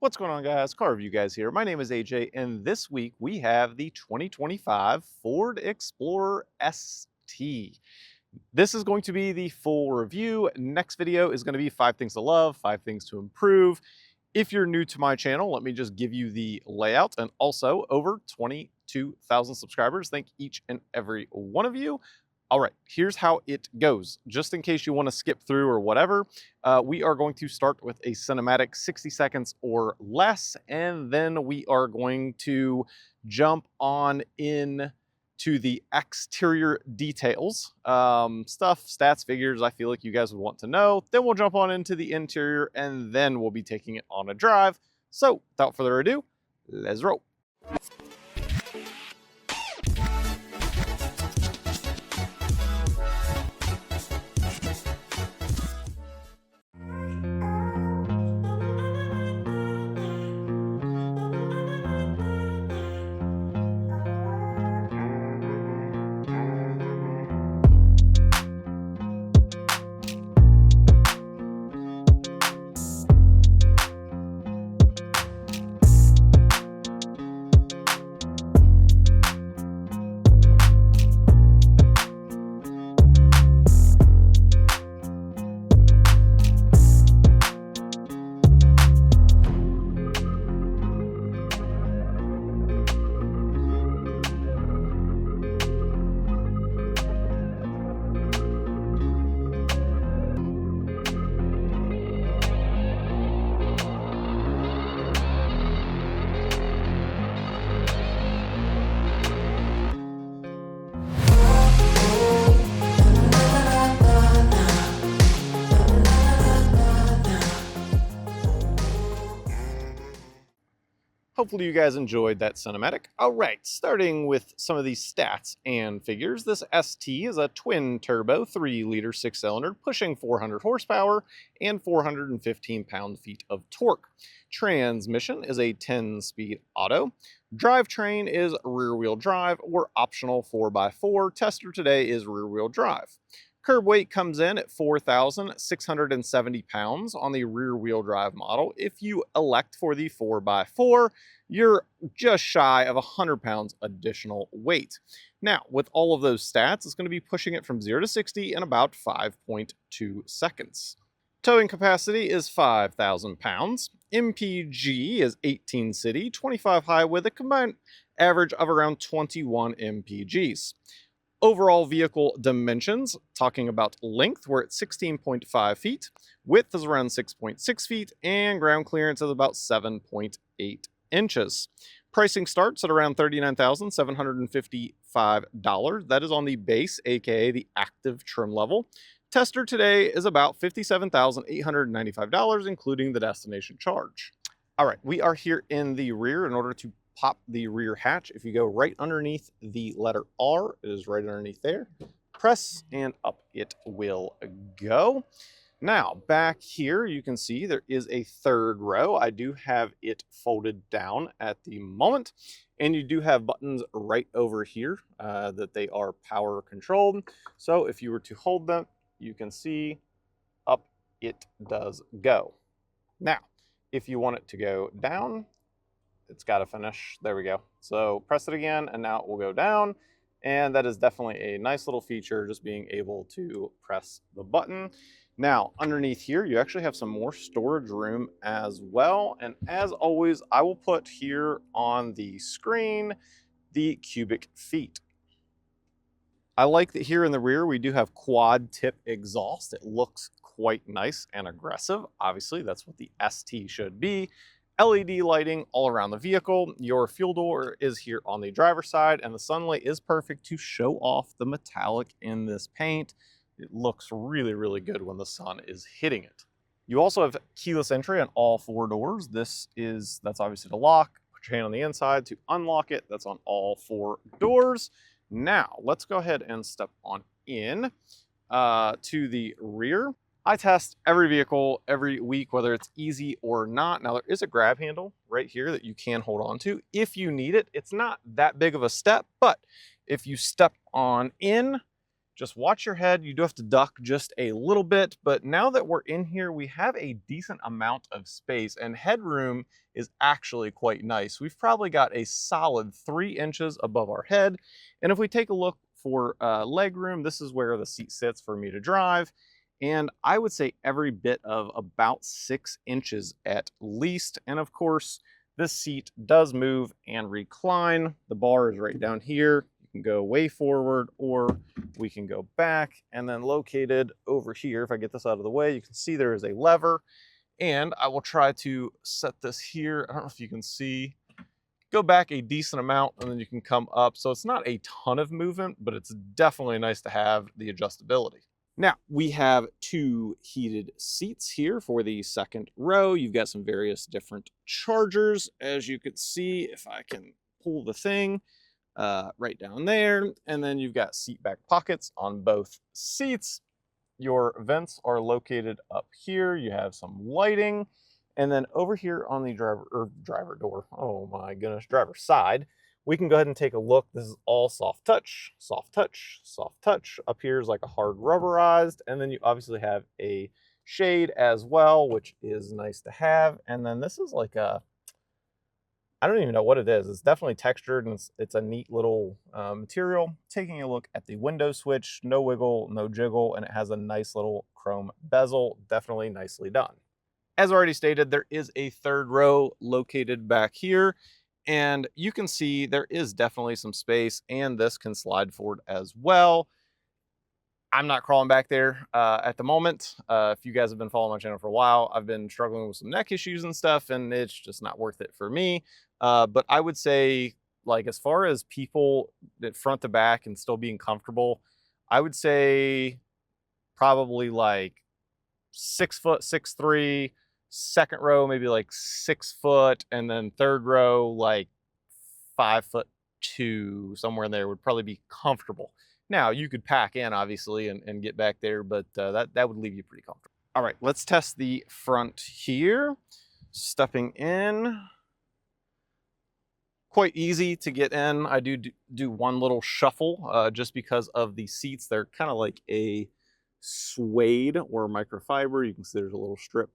What's going on, guys? Car review guys here. My name is AJ, and this week we have the 2025 Ford Explorer ST. This is going to be the full review. Next video is going to be 5 things to love, 5 things to improve. If you're new to my channel, let me just give you the layout. And also, over 22,000 subscribers. Thank each and every one of you. All right, here's how it goes. Just in case you want to skip through or whatever, we are going to start with a cinematic 60 seconds or less, and then we are going to jump on in to the exterior details, stuff, stats, figures I feel like you guys would want to know. Then we'll jump on into the interior, and then we'll be taking it on a drive. So without further ado, let's roll. Hopefully you guys enjoyed that cinematic. All right, starting with some of these stats and figures. This ST is a twin turbo 3-liter 6-cylinder pushing 400 horsepower and 415 pound-feet of torque. Transmission is a 10-speed auto. Drivetrain is rear-wheel drive or optional 4x4. Tester today is rear-wheel drive. Curb weight comes in at 4,670 pounds on the rear-wheel drive model. If you elect for the 4x4, you're just shy of 100 pounds additional weight. Now, with all of those stats, it's going to be pushing it from 0 to 60 in about 5.2 seconds. Towing capacity is 5,000 pounds. MPG is 18 city, 25 high with a combined average of around 21 MPGs. Overall vehicle dimensions, talking about length, we're at 16.5 feet, width is around 6.6 feet, and ground clearance is about 7.8 inches. Pricing starts at around $39,755. That is on the base, aka the active trim level. Tester today is about $57,895, including the destination charge. All right, we are here in the rear. In order to pop the rear hatch, if you go right underneath the letter R, it is right underneath there. Press and up it will go. Now, back here, you can see there is a third row. I do have it folded down at the moment, and you do have buttons right over here that they are power controlled. So if you were to hold them, you can see up it does go. Now, if you want it to go down, it's got to finish. There we go. So press it again, and now it will go down. And that is definitely a nice little feature, just being able to press the button. Now, underneath here, you actually have some more storage room as well. And as always, I will put here on the screen the cubic feet. I like that here in the rear, we do have quad tip exhaust. It looks quite nice and aggressive. Obviously, that's what the ST should be. LED lighting all around the vehicle. Your fuel door is here on the driver's side, and the sunlight is perfect to show off the metallic in this paint. It looks really, really good when the sun is hitting it. You also have keyless entry on all 4 doors. That's obviously to lock. Put your hand on the inside to unlock it. That's on all 4 doors. Now, let's go ahead and step on in to the rear. I test every vehicle every week, whether it's easy or not. Now, there is a grab handle right here that you can hold on to if you need it. It's not that big of a step, but if you step on in, Just watch your head. You do have to duck just a little bit, but now that we're in here, we have a decent amount of space, and headroom is actually quite nice. We've probably got a solid 3 inches above our head. And if we take a look for leg room, this is where the seat sits for me to drive. And I would say every bit of about 6 inches at least. And of course, this seat does move and recline. The bar is right down here. You can go way forward, or we can go back. And then located over here, if I get this out of the way, you can see there is a lever. And I will try to set this here. I don't know if you can see. Go back a decent amount, and then you can come up. So it's not a ton of movement, but it's definitely nice to have the adjustability. Now, we have 2 heated seats here for the second row. You've got some various different chargers, as you can see, if I can pull the thing right down there. And then you've got seat back pockets on both seats. Your vents are located up here. You have some lighting. And then over here on the driver door, oh my goodness, driver's side, we can go ahead and take a look. This is all soft touch, soft touch, soft touch. Up here is like a hard rubberized. And then you obviously have a shade as well, which is nice to have. And then this is like a, I don't even know what it is. It's definitely textured, and it's a neat little material. Taking a look at the window switch, no wiggle, no jiggle, and it has a nice little chrome bezel. Definitely nicely done. As already stated, there is a third row located back here. And you can see there is definitely some space, and this can slide forward as well. I'm not crawling back there at the moment. If you guys have been following my channel for a while, I've been struggling with some neck issues and stuff, and it's just not worth it for me. But I would say, like, as far as people that front to back and still being comfortable, I would say probably like 6 foot, 6'3", second row maybe like 6 foot, and then third row like 5'2", somewhere in there would probably be comfortable. Now you could pack in obviously and get back there, but that would leave you pretty comfortable. All right, let's test the front here. Stepping in, quite easy to get in. I do one little shuffle just because of the seats. They're kind of like a suede or microfiber. You can see there's a little strip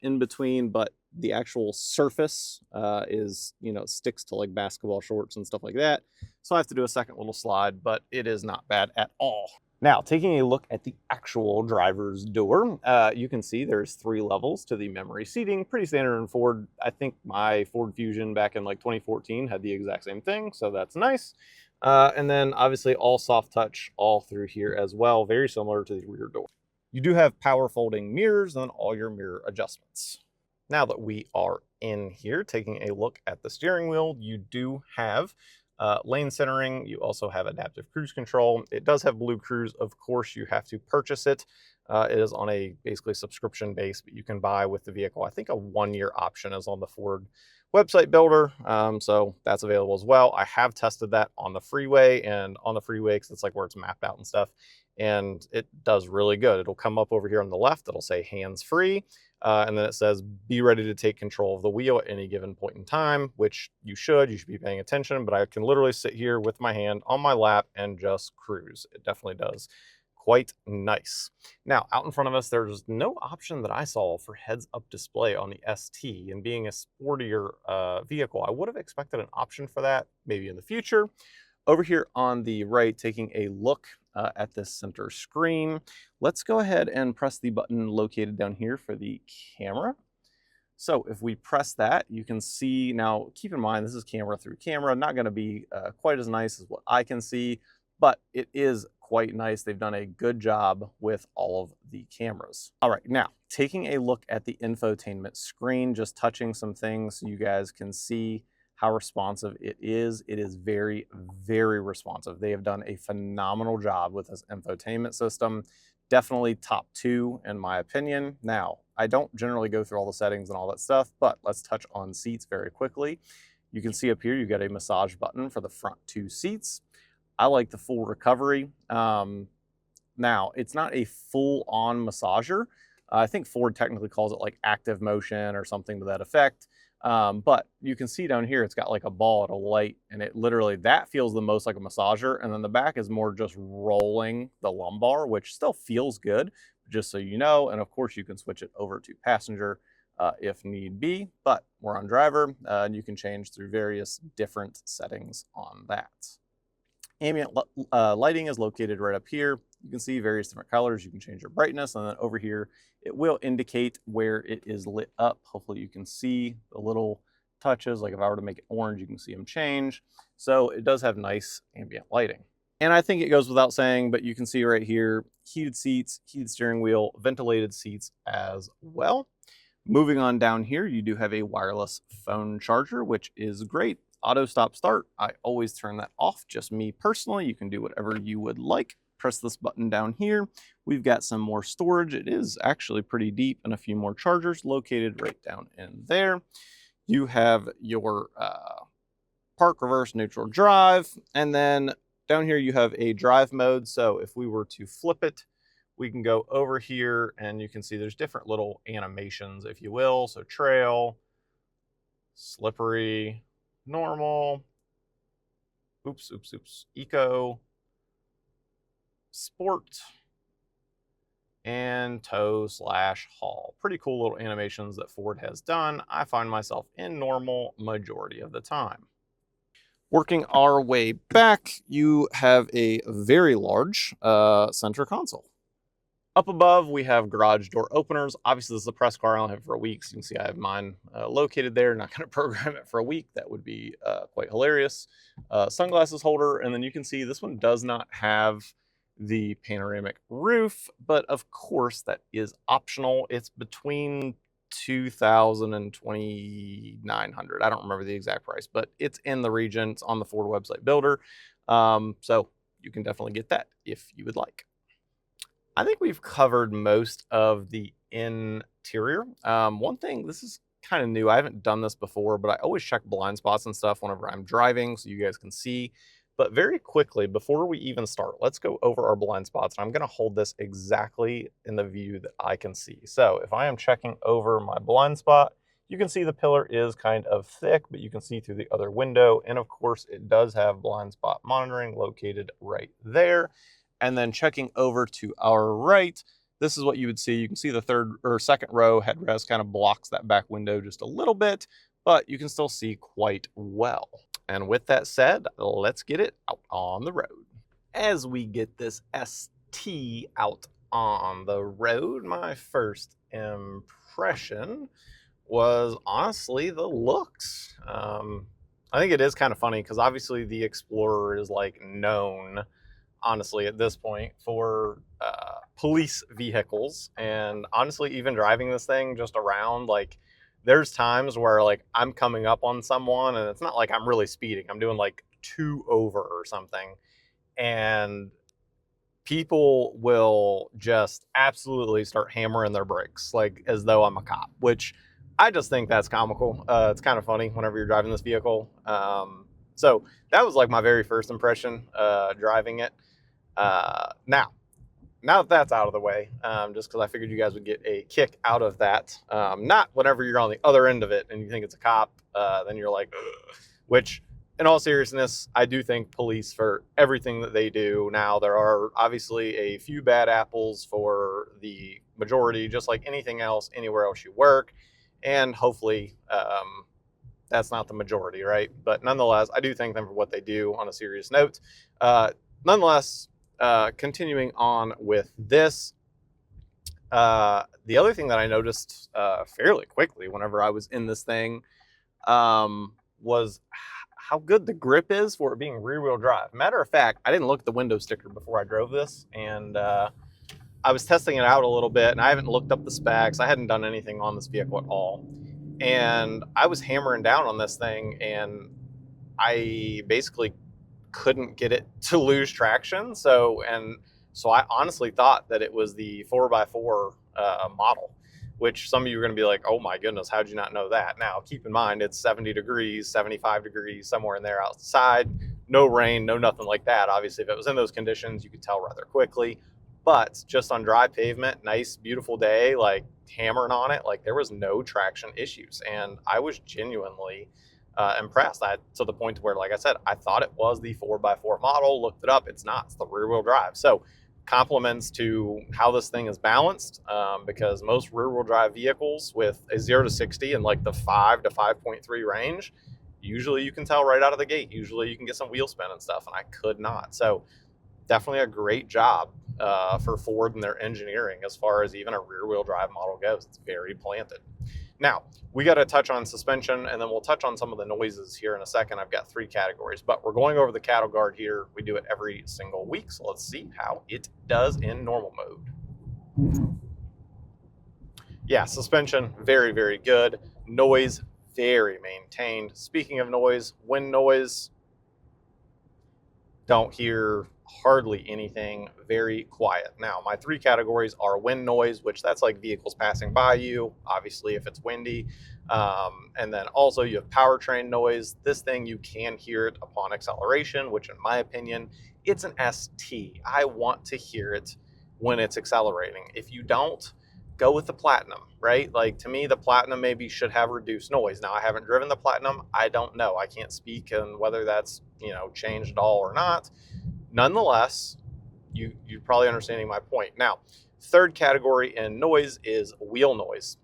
in between, but the actual surface is, you know, sticks to like basketball shorts and stuff like that. So I have to do a second little slide, but it is not bad at all. Now, taking a look at the actual driver's door, you can see there's 3 levels to the memory seating. Pretty standard in Ford. I think my Ford Fusion back in like 2014 had the exact same thing, so that's nice. And then obviously all soft touch all through here as well, very similar to the rear door. You do have power folding mirrors and all your mirror adjustments. Now that we are in here, taking a look at the steering wheel, you do have lane centering. You also have adaptive cruise control. It does have Blue Cruise. Of course, you have to purchase it. It is on a basically subscription base, but you can buy with the vehicle. I think a 1-year option is on the Ford website builder, so that's available as well. I have tested that on the freeway, and on the freeway, because it's like where it's mapped out and stuff, and it does really good. It'll come up over here on the left. It'll say hands free. And then it says, be ready to take control of the wheel at any given point in time, which you should be paying attention, but I can literally sit here with my hand on my lap and just cruise. It definitely does quite nice. Now, out in front of us, there's no option that I saw for heads-up display on the ST, and being a sportier vehicle, I would have expected an option for that maybe in the future. Over here on the right, taking a look at this center screen, let's go ahead and press the button located down here for the camera. So if we press that, you can see, now keep in mind, this is camera through camera, not going to be quite as nice as what I can see, but it is quite nice. They've done a good job with all of the cameras. All right, now taking a look at the infotainment screen, just touching some things so you guys can see how responsive it is. It is very, very responsive. They have done a phenomenal job with this infotainment system. Definitely top 2 in my opinion. Now, I don't generally go through all the settings and all that stuff, but let's touch on seats very quickly. You can see up here, you've got a massage button for the front 2 seats. I like the full recovery. Now, it's not a full-on massager. I think Ford technically calls it like active motion or something to that effect. But you can see down here, it's got like a ball at a light, and it literally, that feels the most like a massager. And then the back is more just rolling the lumbar, which still feels good, just so you know. And of course, you can switch it over to passenger if need be, but we're on driver, and you can change through various different settings on that. Ambient lighting is located right up here. You can see various different colors. You can change your brightness, and then over here, it will indicate where it is lit up. Hopefully you can see the little touches. Like if I were to make it orange, you can see them change. So it does have nice ambient lighting. And I think it goes without saying, but you can see right here, heated seats, heated steering wheel, ventilated seats as well. Moving on down here, you do have a wireless phone charger, which is great. Auto stop start, I always turn that off, just me personally. You can do whatever you would like. Press this button down here. We've got some more storage. It is actually pretty deep, and a few more chargers located right down in there. You have your park, reverse, neutral, drive, and then down here you have a drive mode. So if we were to flip it, we can go over here and you can see there's different little animations, if you will. So trail, slippery, normal, oops, eco, sport, and tow/haul. Pretty cool little animations that Ford has done. I find myself in normal majority of the time. Working our way back, you have a very large center console. Up above, we have garage door openers. Obviously, this is a press car. I only have it for a week, so you can see I have mine located there. Not going to program it for a week. That would be quite hilarious. Sunglasses holder, and then you can see this one does not have the panoramic roof, but of course that is optional. It's between $2,000 and $2,900. I don't remember the exact price, but it's in the region. It's on the Ford website builder, so you can definitely get that if you would like. I think we've covered most of the interior. One thing, this is kind of new. I haven't done this before, but I always check blind spots and stuff whenever I'm driving so you guys can see. But very quickly, before we even start, let's go over our blind spots. And I'm going to hold this exactly in the view that I can see. So if I am checking over my blind spot, you can see the pillar is kind of thick, but you can see through the other window. And of course, it does have blind spot monitoring located right there. And then checking over to our right, this is what you would see. You can see the third or second row headrest kind of blocks that back window just a little bit, but you can still see quite well. And with that said, let's get it out on the road. As we get this ST out on the road, my first impression was honestly the looks. I think it is kind of funny because obviously the Explorer is like known, honestly, at this point for police vehicles. And honestly, even driving this thing just around, like there's times where like I'm coming up on someone and it's not like I'm really speeding. I'm doing like 2 over or something. And people will just absolutely start hammering their brakes, like as though I'm a cop, which I just think that's comical. It's kind of funny whenever you're driving this vehicle. So that was like my very first impression driving it. Now that that's out of the way, just because I figured you guys would get a kick out of that. Not whenever you're on the other end of it and you think it's a cop, then you're like, ugh. Which in all seriousness, I do thank police for everything that they do. Now, there are obviously a few bad apples for the majority, just like anything else, anywhere else you work. And hopefully that's not the majority, right? But nonetheless, I do thank them for what they do on a serious note. Nonetheless, continuing on with this, the other thing that I noticed fairly quickly whenever I was in this thing was how good the grip is for it being rear-wheel drive. Matter of fact, I didn't look at the window sticker before I drove this, and I was testing it out a little bit, and I haven't looked up the specs. I hadn't done anything on this vehicle at all. And I was hammering down on this thing, and I basically couldn't get it to lose traction. So I honestly thought that it was the 4x4 model, which some of you are going to be like, oh my goodness, how'd you not know that? Now, keep in mind, it's 70 degrees, 75 degrees, somewhere in there outside, no rain, no nothing like that. Obviously, if it was in those conditions, you could tell rather quickly. but just on dry pavement, nice, beautiful day, like hammering on it, like there was no traction issues. And I was genuinely impressed. To the point where, like I said, I thought it was the 4x4 model, looked it up, it's not, it's the rear wheel drive. So compliments to how this thing is balanced, because most rear wheel drive vehicles with a 0 to 60 in like the 5 to 5.3 range, usually you can tell right out of the gate, usually you can get some wheel spin and stuff, and I could not. So definitely a great job for Ford and their engineering as far as even a rear wheel drive model goes. It's very planted. Now, we got to touch on suspension, and then we'll touch on some of the noises here in a second. I've got 3 categories, but we're going over the cattle guard here. We do it every single week, so let's see how it does in normal mode. Yeah, suspension, very, very good. Noise, very maintained. Speaking of noise, wind noise, don't hear hardly anything, very quiet. Now, my 3 categories are wind noise, which that's like vehicles passing by you, obviously if it's windy. And then also you have powertrain noise. This thing, you can hear it upon acceleration, which in my opinion, it's an ST. I want to hear it when it's accelerating. If you don't, go with the Platinum, right? Like, to me, the Platinum maybe should have reduced noise. Now, I haven't driven the Platinum. I don't know. I can't speak on whether that's, changed at all or not. Nonetheless, you're probably understanding my point. Now, 3rd category in noise is wheel noise.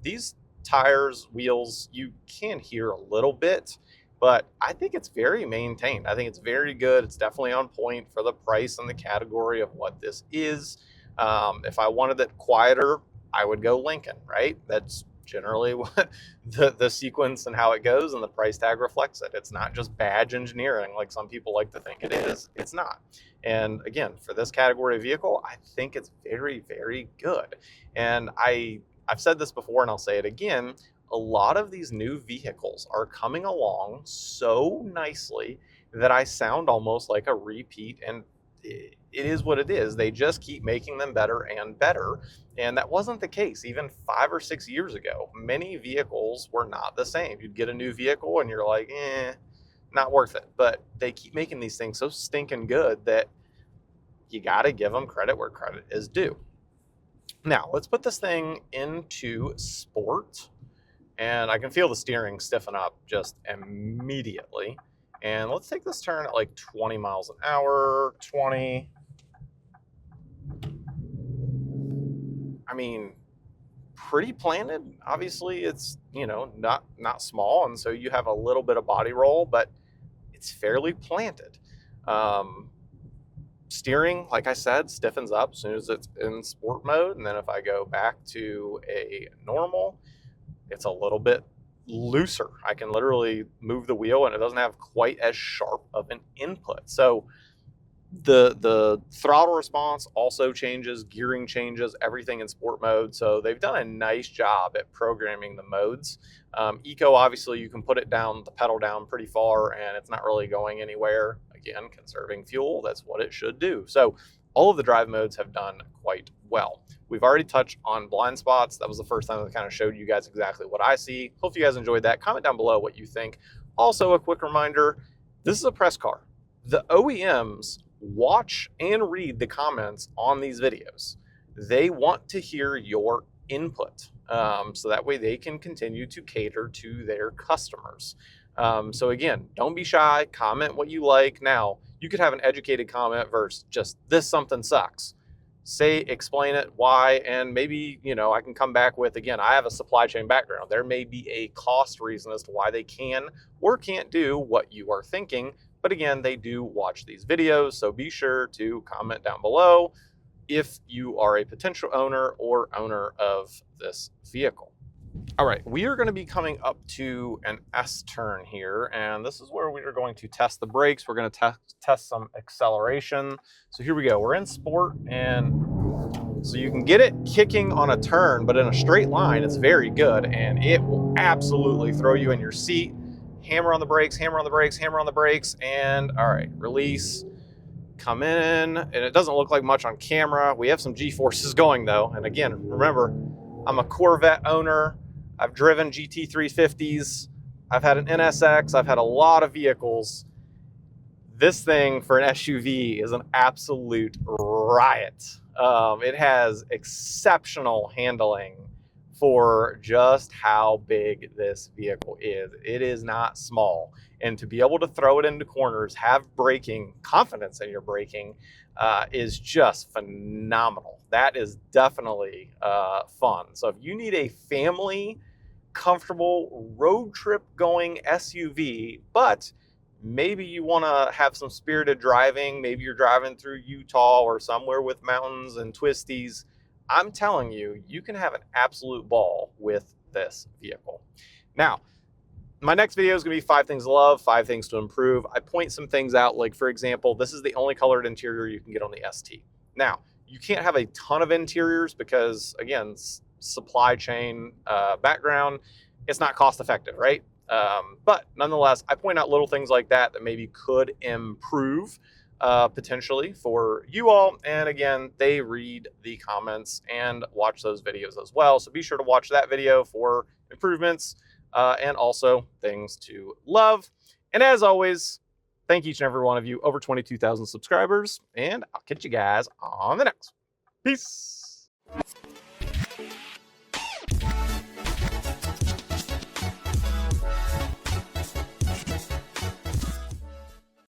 These tires, wheels, you can hear a little bit, but I think it's very maintained. I think it's very good. It's definitely on point for the price and the category of what this is. If I wanted it quieter, I would go Lincoln, right? That's generally what the sequence and how it goes, and the price tag reflects it. It's not just badge engineering like some people like to think it is. It's not. And again, for this category of vehicle, I think it's very, very good. And I've said this before and I'll say it again, a lot of these new vehicles are coming along so nicely that I sound almost like a repeat, and it is what it is. They just keep making them better and better. And that wasn't the case even 5 or 6 years ago. Many vehicles were not the same. You'd get a new vehicle and you're like, not worth it. But they keep making these things so stinking good that you got to give them credit where credit is due. Now, let's put this thing into sport. And I can feel the steering stiffen up just immediately. And let's take this turn at like 20 miles an hour, 20. I mean, pretty planted. Obviously, it's, not small, and so you have a little bit of body roll, but it's fairly planted. Steering, like I said, stiffens up as soon as it's in sport mode, and then if I go back to a normal, it's a little bit looser. I can literally move the wheel and it doesn't have quite as sharp of an input. So the throttle response also changes, gearing changes, everything in sport mode. So they've done a nice job at programming the modes. Eco, obviously you can put it down, the pedal down pretty far, and it's not really going anywhere. Again, conserving fuel, that's what it should do. So all of the drive modes have done quite well. We've already touched on blind spots. That was the first time I kind of showed you guys exactly what I see. Hope you guys enjoyed that. Comment down below what you think. Also, a quick reminder, this is a press car. The OEMs watch and read the comments on these videos. They want to hear your input, so that way they can continue to cater to their customers. So again, don't be shy, comment what you like. Now, you could have an educated comment versus just, this something sucks. Explain it, why, and maybe, I can come back with, again, I have a supply chain background. There may be a cost reason as to why they can or can't do what you are thinking. But again, they do watch these videos, so be sure to comment down below if you are a potential owner or owner of this vehicle. All right, we are going to be coming up to an S turn here, and this is where we are going to test the brakes. We're going to test some acceleration. So here we go. We're in sport, and so you can get it kicking on a turn, but in a straight line, it's very good, and it will absolutely throw you in your seat. Hammer on the brakes, hammer on the brakes, hammer on the brakes, and all right, release. Come in, and it doesn't look like much on camera. We have some G-forces going though, and again, remember, I'm a Corvette owner. I've driven GT350s. I've had an NSX. I've had a lot of vehicles. This thing for an SUV is an absolute riot. It has exceptional handling for just how big this vehicle is. It is not small. And to be able to throw it into corners, have braking, confidence in your braking, is just phenomenal. That is definitely fun. So if you need a family, comfortable road trip going SUV, but maybe you want to have some spirited driving, maybe you're driving through Utah or somewhere with mountains and twisties, I'm telling you, you can have an absolute ball with this vehicle. Now, my next video is going to be 5 things to love, 5 things to improve. I point some things out, like for example, this is the only colored interior you can get on the ST. Now, you can't have a ton of interiors because, again, supply chain background, it's not cost effective, right? But nonetheless, I point out little things like that that maybe could improve potentially for you all. And again, they read the comments and watch those videos as well. So be sure to watch that video for improvements and also things to love. And as always, thank each and every one of you, over 22,000 subscribers, and I'll catch you guys on the next. Peace.